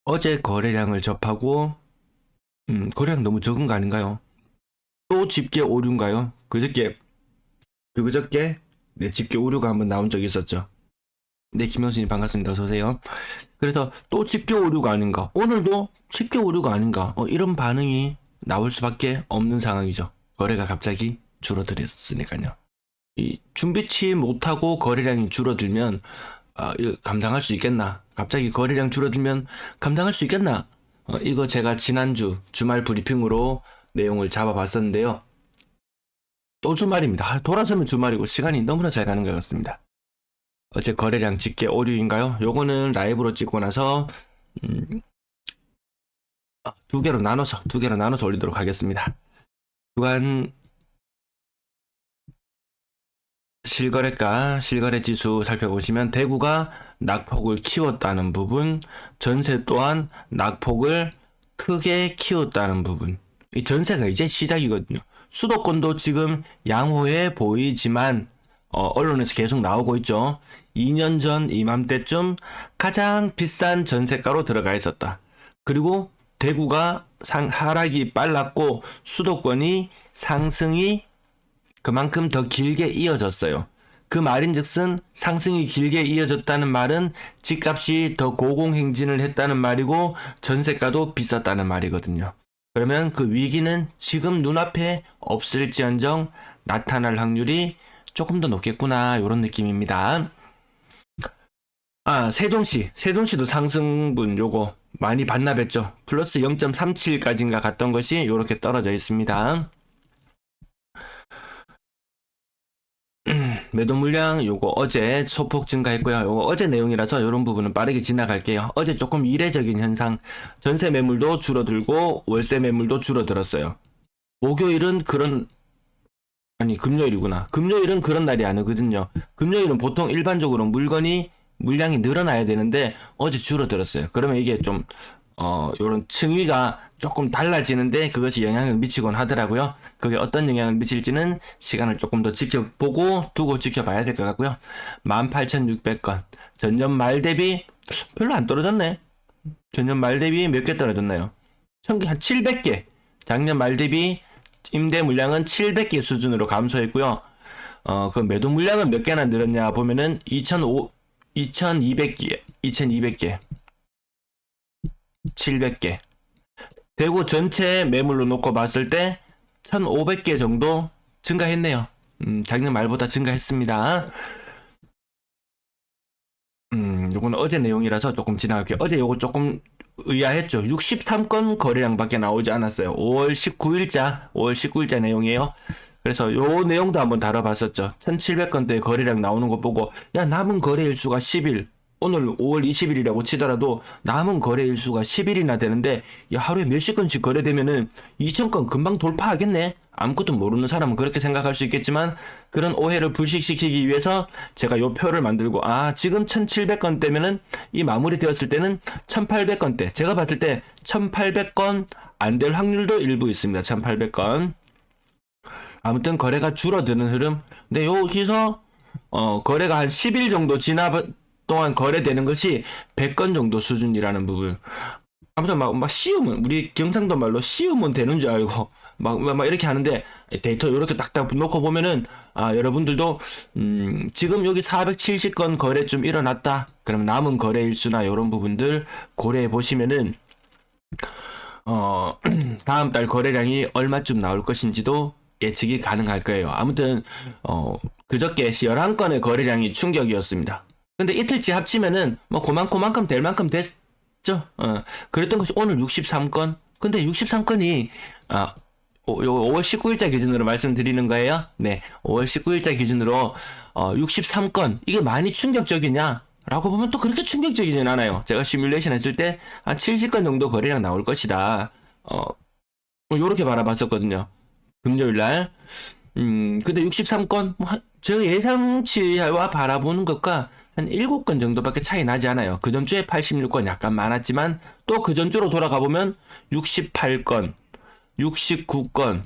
어제 거래량을 접하고 거래량 너무 적은 거 아닌가요? 또 집계 오류인가요? 그저께 네, 집계 오류가 한번 나온 적이 있었죠. 네, 김영수님 반갑습니다. 어서오세요. 그래서 또 집계 오류가 아닌가, 오늘도 집계 오류가 아닌가, 이런 반응이 나올 수밖에 없는 상황이죠. 거래가 갑자기 줄어들었으니까요. 이 준비치 못하고 거래량이 줄어들면 이거 감당할 수 있겠나? 갑자기 거래량 줄어들면 감당할 수 있겠나? 이거 제가 지난주 주말 브리핑으로 내용을 잡아봤었는데요. 또 주말입니다. 돌아서면 주말이고 시간이 너무나 잘 가는 것 같습니다. 어제 거래량 집계 오류인가요? 요거는 라이브로 찍고 나서 두 개로 나눠서 올리도록 하겠습니다. 주간 실거래가, 실거래 지수 살펴보시면 대구가 낙폭을 키웠다는 부분, 전세 또한 낙폭을 크게 키웠다는 부분. 이 전세가 이제 시작이거든요. 수도권도 지금 양호해 보이지만 언론에서 계속 나오고 있죠. 2년 전 이맘때쯤 가장 비싼 전세가로 들어가 있었다. 그리고 대구가 하락이 빨랐고 수도권이 상승이 그만큼 더 길게 이어졌어요. 그 말인즉슨 상승이 길게 이어졌다는 말은 집값이 더 고공행진을 했다는 말이고 전세가도 비쌌다는 말이거든요. 그러면 그 위기는 지금 눈앞에 없을지언정 나타날 확률이 조금 더 높겠구나, 이런 느낌입니다. 세종시도 상승분 요거 많이 반납했죠. 플러스 0.37까지인가 갔던 것이 이렇게 떨어져 있습니다. 매도 물량 요거 어제 소폭 증가했고요. 요거 어제 내용이라서 이런 부분은 빠르게 지나갈게요. 어제 조금 이례적인 현상, 전세 매물도 줄어들고 월세 매물도 줄어들었어요. 목요일은 금요일이구나. 금요일은 그런 날이 아니거든요. 금요일은 보통 일반적으로 물량이 늘어나야 되는데 어제 줄어들었어요. 그러면 이게 좀 요런 층위가 조금 달라지는데 그것이 영향을 미치곤 하더라고요. 그게 어떤 영향을 미칠지는 시간을 조금 더 두고 지켜봐야 될 것 같고요. 18,600건. 전년 말 대비 별로 안 떨어졌네. 전년 말 대비 몇 개 떨어졌나요? 한 700개. 작년 말 대비 임대 물량은 700개 수준으로 감소했고요. 그 매도 물량은 몇 개나 늘었냐 보면은 2200개, 700개. 대구 전체 매물로 놓고 봤을 때 1500개 정도 증가했네요. 작년 말보다 증가했습니다. 요거는 어제 내용이라서 조금 지나갈게요. 어제 요거 조금 의아했죠. 63건 거래량밖에 나오지 않았어요. 5월 19일자 내용이에요. 그래서 요 내용도 한번 다뤄봤었죠. 1700건대 거래량 나오는 거 보고, 야, 남은 거래 일수가 10일, 오늘 5월 20일이라고 치더라도 남은 거래 일수가 10일이나 되는데, 야, 하루에 몇십 건씩 거래되면은 2000건 금방 돌파하겠네? 아무것도 모르는 사람은 그렇게 생각할 수 있겠지만, 그런 오해를 불식시키기 위해서 제가 요 표를 만들고, 지금 1700건대면은 이 마무리 되었을 때는 1800건대. 제가 봤을 때 1800건 안 될 확률도 일부 있습니다. 1800건. 아무튼 거래가 줄어드는 흐름. 근데 여기서 거래가 한 10일 정도 동안 거래되는 것이 100건 정도 수준이라는 부분. 아무튼 막 씌우면, 우리 경상도 말로 씌우면 되는 줄 알고 막 이렇게 하는데, 데이터 이렇게 딱딱 놓고 보면은 여러분들도 지금 여기 470건 거래쯤 일어났다. 그럼 남은 거래 일수나 이런 부분들 고려해 보시면은 다음 달 거래량이 얼마쯤 나올 것인지도 예측이 가능할 거예요. 아무튼 그저께 11건의 거래량이 충격이었습니다. 근데 이틀치 합치면은 뭐 그만큼 될 만큼 됐죠. 그랬던 것이 오늘 63건. 근데 63건이 5월 19일자 기준으로 말씀드리는 거예요. 네, 5월 19일자 기준으로 63건. 이게 많이 충격적이냐? 라고 보면 또 그렇게 충격적이진 않아요. 제가 시뮬레이션 했을 때 한 70건 정도 거래량 나올 것이다. 요렇게 바라봤었거든요. 금요일 날. 근데 63건, 제가 예상치와 바라보는 것과 한 7건 정도밖에 차이 나지 않아요. 그 전주에 86건 약간 많았지만, 또 그 전주로 돌아가 보면 68건, 69건,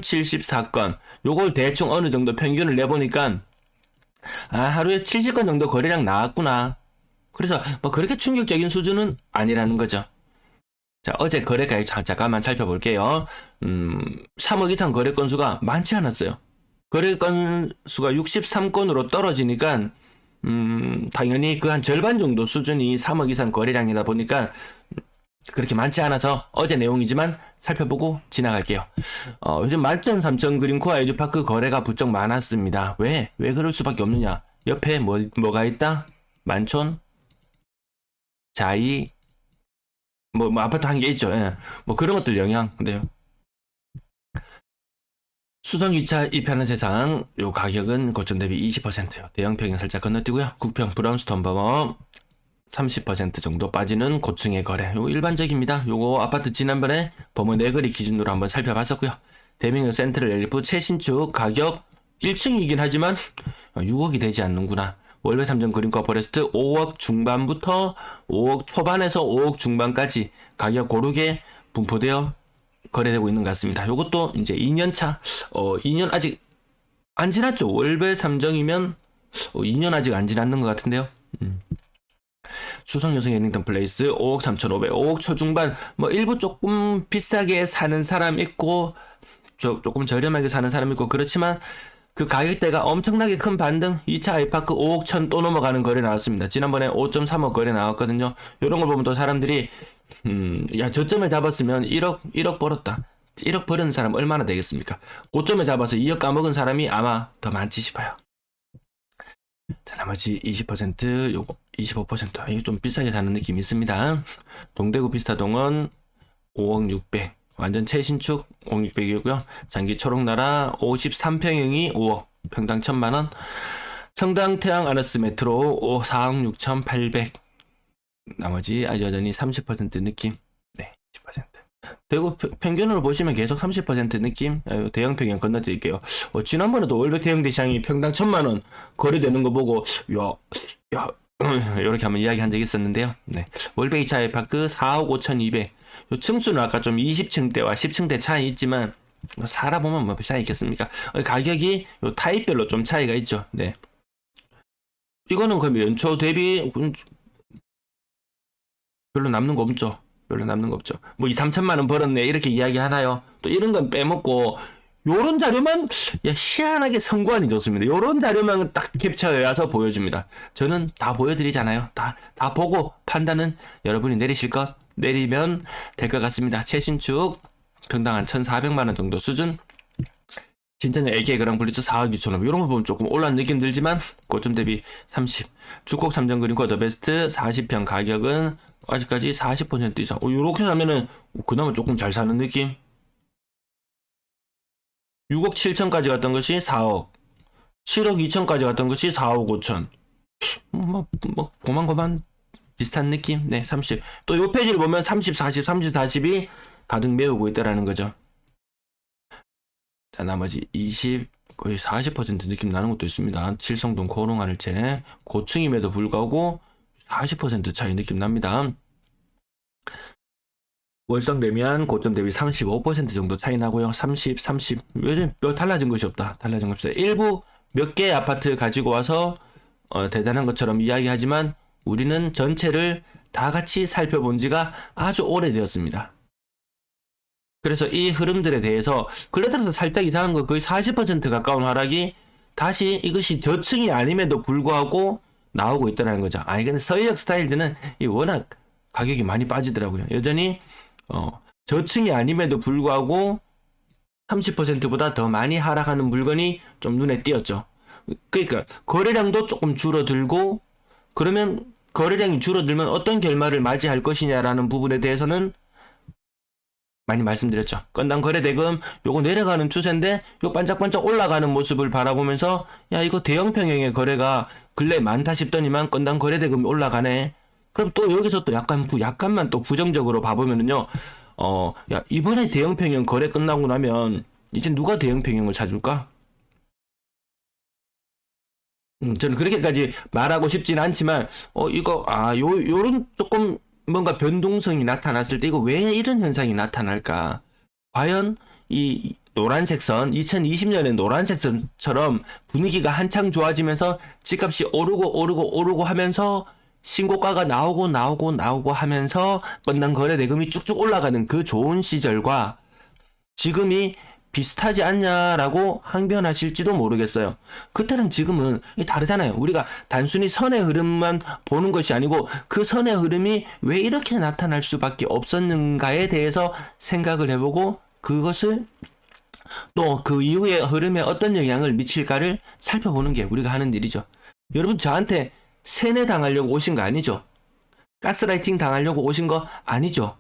74건. 요걸 대충 어느 정도 평균을 내보니까, 하루에 70건 정도 거래량 나왔구나. 그래서 뭐 그렇게 충격적인 수준은 아니라는 거죠. 자, 어제 거래 가액 잠깐만 살펴볼게요. 3억 이상 거래 건수가 많지 않았어요. 거래 건수가 63건으로 떨어지니까 당연히 그 한 절반 정도 수준이 3억 이상 거래량이다 보니까 그렇게 많지 않아서 어제 내용이지만 살펴보고 지나갈게요. 요즘 만점 3천 그린코어 에듀파크 거래가 부쩍 많았습니다. 왜 그럴 수밖에 없느냐? 옆에 뭐가 있다? 만촌, 자이, 뭐 아파트 한 개 있죠. 예. 뭐 그런 것들 영향. 근데요. 수성 2차 입하는 세상 요 가격은 고점 대비 20%요. 대형 평형 살짝 건너뛰고요. 국평 브라운스톤 범업 30% 정도 빠지는 고층의 거래. 요거 일반적입니다. 요거 아파트 지난번에 범어 네거리 기준으로 한번 살펴봤었고요. 대명역 센트럴 엘리프 최신축 가격 1층이긴 하지만 6억이 되지 않는구나. 월배 3점 그린코어 포레스트 5억 중반부터 5억 초반에서 5억 중반까지 가격 고르게 분포되어 거래되고 있는 것 같습니다. 요것도 이제 2년차, 2년 아직 안 지났죠. 월배 3정이면 2년 아직 안 지났는 것 같은데요. 수성 여성 애닝턴 플레이스 5억 3,500, 5억 초중반, 뭐 일부 조금 비싸게 사는 사람 있고, 조금 저렴하게 사는 사람 있고, 그렇지만 그 가격대가 엄청나게 큰 반등 2차 아이파크 5억 천 또 넘어가는 거래 나왔습니다. 지난번에 5.3억 거래 나왔거든요. 이런 걸 보면 또 사람들이 야 저점에 잡았으면 1억 벌었다. 1억 버는 사람 얼마나 되겠습니까? 고점에 잡아서 2억 까먹은 사람이 아마 더 많지 싶어요. 자, 나머지 20% 요거 25% 이거 좀 비싸게 사는 느낌이 있습니다. 동대구 비스타동은 5억 600 완전 최신축 5억 600이고요. 장기 초록나라 53평형이 5억 평당 1,000만원. 성당 태양 아너스 메트로 4억 6,800 나머지 여전히 30% 느낌. 네, 10%. 대구 평균으로 보시면 계속 30% 느낌. 대형 평형 건너드릴게요. 지난번에도 월백 대형 대시장이 평당 1,000만원 거래되는 거 보고 야 이렇게 한번 이야기한 적이 있었는데요. 네, 월백 2차 아이파크 4억 5,200. 요 층수는 아까 좀 20층대와 10층대 차이 있지만 살아보면 뭐 차이 있겠습니까? 가격이 요 타입별로 좀 차이가 있죠. 네, 이거는 그럼 연초 대비 별로 남는 거 없죠. 별로 남는 거 없죠. 뭐 2, 3천만 원 벌었네 이렇게 이야기 하나요? 또 이런 건 빼먹고 요런 자료만 희한하게 선관이 좋습니다. 요런 자료만 딱 캡처해서 보여줍니다. 저는 다 보여드리잖아요. 다 보고 판단은 여러분이 내리실 것 내리면 될 것 같습니다. 최신축 평당 한 1,400만 원 정도 수준. 진짜는 애기의 그랑 블리츠 4억 2천원 이런 거 보면 조금 올라온 느낌 들지만 고점 대비 30. 주곡 3점 그린코어 더 베스트 40평 가격은 아직까지 40% 이상. 요렇게 사면은 그나마 조금 잘 사는 느낌. 6억 7천까지 갔던 것이 4억. 7억 2천까지 갔던 것이 4억 5천. 고만고만 비슷한 느낌. 네, 30. 또 요 페이지를 보면 30, 40, 30, 40이 가득 메우고 있다라는 거죠. 자, 나머지 20, 거의 40% 느낌 나는 것도 있습니다. 칠성동 코롱알체 고층임에도 불구하고 40% 차이 느낌 납니다. 월성 대면 고점 대비 35% 정도 차이 나고요. 30, 30. 요즘 몇 달라진 것이 없다. 달라진 것이 없다. 일부 몇 개의 아파트 가지고 와서 대단한 것처럼 이야기하지만 우리는 전체를 다 같이 살펴본 지가 아주 오래되었습니다. 그래서 이 흐름들에 대해서 근래 들어서 살짝 이상한 거 거의 40% 가까운 하락이 다시 이것이 저층이 아님에도 불구하고 나오고 있다는 거죠. 아니 근데 서해역 스타일들은 이 워낙 가격이 많이 빠지더라고요. 여전히 저층이 아님에도 불구하고 30%보다 더 많이 하락하는 물건이 좀 눈에 띄었죠. 그러니까 거래량도 조금 줄어들고 그러면 거래량이 줄어들면 어떤 결말을 맞이할 것이냐라는 부분에 대해서는 많이 말씀드렸죠. 건당 거래대금 요거 내려가는 추세인데 요 반짝반짝 올라가는 모습을 바라보면서 야 이거 대형 평형의 거래가 근래 많다 싶더니만 건당 거래대금이 올라가네. 그럼 또 여기서 또 약간만 또 부정적으로 봐보면은요. 야 이번에 대형 평형 거래 끝나고 나면 이제 누가 대형 평형을 사줄까? 저는 그렇게까지 말하고 싶진 않지만 요런 조금 뭔가 변동성이 나타났을 때 이거 왜 이런 현상이 나타날까? 과연 이 노란색 선 2020년의 노란색 선처럼 분위기가 한창 좋아지면서 집값이 오르고 하면서 신고가가 나오고 하면서 건당 거래 대금이 쭉쭉 올라가는 그 좋은 시절과 지금이 비슷하지 않냐라고 항변하실지도 모르겠어요. 그때랑 지금은 다르잖아요. 우리가 단순히 선의 흐름만 보는 것이 아니고 그 선의 흐름이 왜 이렇게 나타날 수밖에 없었는가에 대해서 생각을 해보고 그것을 또 그 이후의 흐름에 어떤 영향을 미칠까를 살펴보는 게 우리가 하는 일이죠. 여러분 저한테 세뇌 당하려고 오신 거 아니죠? 가스라이팅 당하려고 오신 거 아니죠?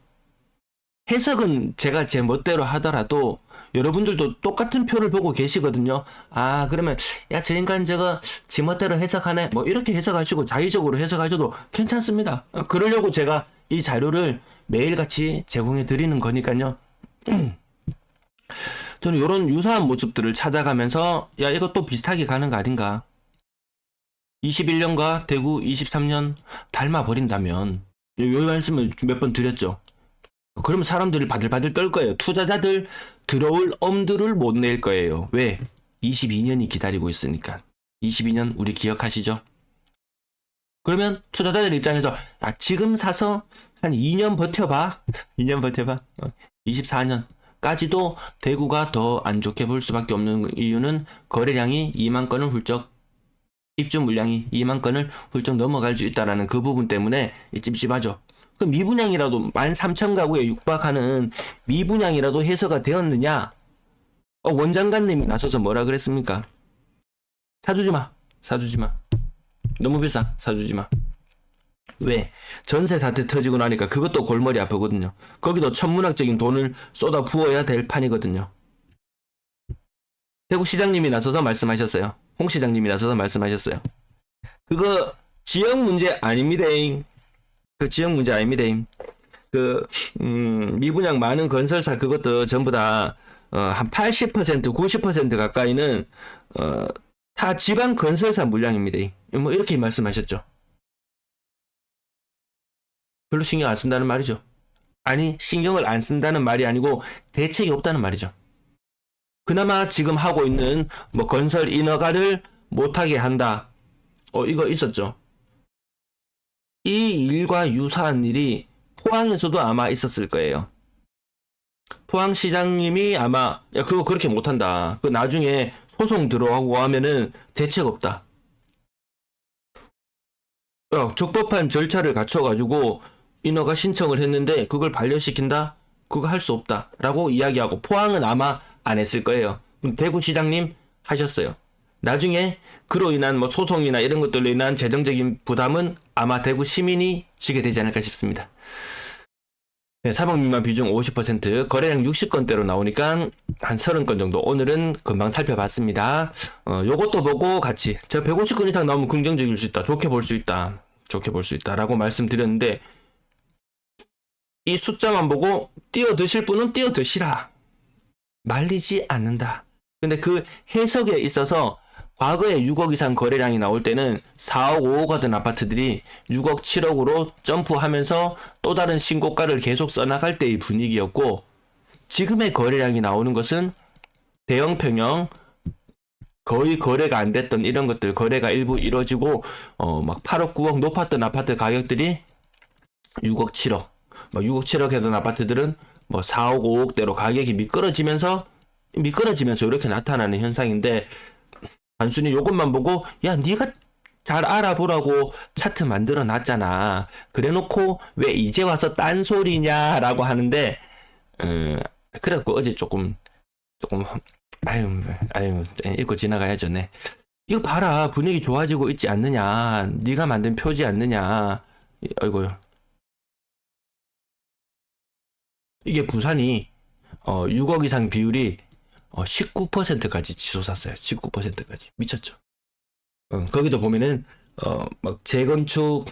해석은 제가 제 멋대로 하더라도 여러분들도 똑같은 표를 보고 계시거든요. 아, 그러면 야, 저 인간 저거 지 멋대로 해석하네. 뭐 이렇게 해석하시고 자의적으로 해석하셔도 괜찮습니다. 그러려고 제가 이 자료를 매일같이 제공해 드리는 거니까요. 저는 이런 유사한 모습들을 찾아가면서 야, 이것도 비슷하게 가는 거 아닌가. 21년과 대구 23년 닮아버린다면 이 말씀을 몇 번 드렸죠. 그러면 사람들이 바들바들 떨 거예요. 투자자들 들어올 엄두를 못 낼 거예요. 왜? 22년이 기다리고 있으니까. 22년 우리 기억하시죠? 그러면 투자자들 입장에서 지금 사서 한 2년 버텨봐. 2년 버텨봐. 24년까지도 대구가 더 안 좋게 볼 수밖에 없는 이유는 거래량이 2만 건을 훌쩍 입주 물량이 2만 건을 훌쩍 넘어갈 수 있다라는 그 부분 때문에 찝찝하죠. 그 미분양이라도 13,000가구에 육박하는 미분양이라도 해소가 되었느냐? 원장관님이 나서서 뭐라 그랬습니까? 사주지 마. 너무 비싸. 사주지 마. 왜? 전세 사태 터지고 나니까 그것도 골머리 아프거든요. 거기도 천문학적인 돈을 쏟아 부어야 될 판이거든요. 대구 시장님이 나서서 말씀하셨어요. 홍 시장님이 나서서 말씀하셨어요. 그거 지역 문제 아닙니다. 그 지역 문제 아닙니다. 미분양 많은 건설사 그것도 전부 다 한 80%, 90% 가까이는 다 지방 건설사 물량입니다. 뭐 이렇게 말씀하셨죠. 별로 신경 안 쓴다는 말이죠. 아니, 신경을 안 쓴다는 말이 아니고 대책이 없다는 말이죠. 그나마 지금 하고 있는 뭐 건설 인허가를 못하게 한다. 이거 있었죠. 이 일과 유사한 일이 포항에서도 아마 있었을 거예요. 포항시장님이 아마 야 그거 그렇게 못한다. 그 나중에 소송 들어가고 하면은 대책 없다. 적법한 절차를 갖춰가지고 인허가 신청을 했는데 그걸 반려시킨다? 그거 할 수 없다. 라고 이야기하고 포항은 아마 안 했을 거예요. 대구시장님 하셨어요. 나중에 그로 인한 뭐 소송이나 이런 것들로 인한 재정적인 부담은 아마 대구 시민이 지게 되지 않을까 싶습니다. 네, 사법미만 비중 50%, 거래량 60건대로 나오니까 한 30건 정도. 오늘은 금방 살펴봤습니다. 요것도 보고 같이 제가 150건 이상 나오면 긍정적일 수 있다. 좋게 볼 수 있다. 라고 말씀드렸는데 이 숫자만 보고 뛰어드실 분은 뛰어드시라. 말리지 않는다. 근데 그 해석에 있어서 과거에 6억 이상 거래량이 나올 때는 4억, 5억 하던 아파트들이 6억, 7억으로 점프하면서 또 다른 신고가를 계속 써나갈 때의 분위기였고, 지금의 거래량이 나오는 것은 대형 평형, 거의 거래가 안 됐던 이런 것들, 거래가 일부 이루어지고, 막 8억, 9억 높았던 아파트 가격들이 6억, 7억, 6억, 7억 했던 아파트들은 뭐 4억, 5억대로 가격이 미끄러지면서 이렇게 나타나는 현상인데, 단순히 요것만 보고 야 네가 잘 알아보라고 차트 만들어 놨잖아. 그래놓고 왜 이제 와서 딴소리냐라고 하는데 그래갖고 어제 조금 아유 읽고 지나가야죠. 네. 이거 봐라 분위기 좋아지고 있지 않느냐. 네가 만든 표지 않느냐. 아이고요. 이게 부산이 6억 이상 비율이 19%까지 치솟았어요. 19%까지. 미쳤죠. 거기도 보면은, 막 재건축,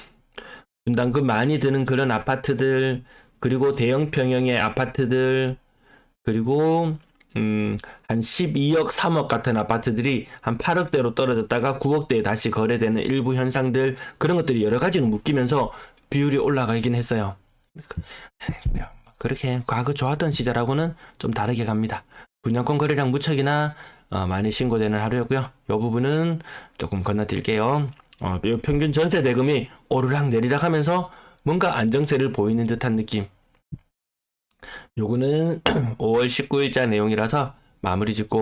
분담금 많이 드는 그런 아파트들, 그리고 대형 평형의 아파트들, 그리고, 한 12억, 3억 같은 아파트들이 한 8억대로 떨어졌다가 9억대에 다시 거래되는 일부 현상들, 그런 것들이 여러 가지로 묶이면서 비율이 올라가긴 했어요. 그렇게 과거 좋았던 시절하고는 좀 다르게 갑니다. 분양권 거래량 무척이나 많이 신고되는 하루였고요. 이 부분은 조금 건너뛸게요. 요 평균 전세 대금이 오르락 내리락 하면서 뭔가 안정세를 보이는 듯한 느낌. 요거는 5월 19일자 내용이라서 마무리 짓고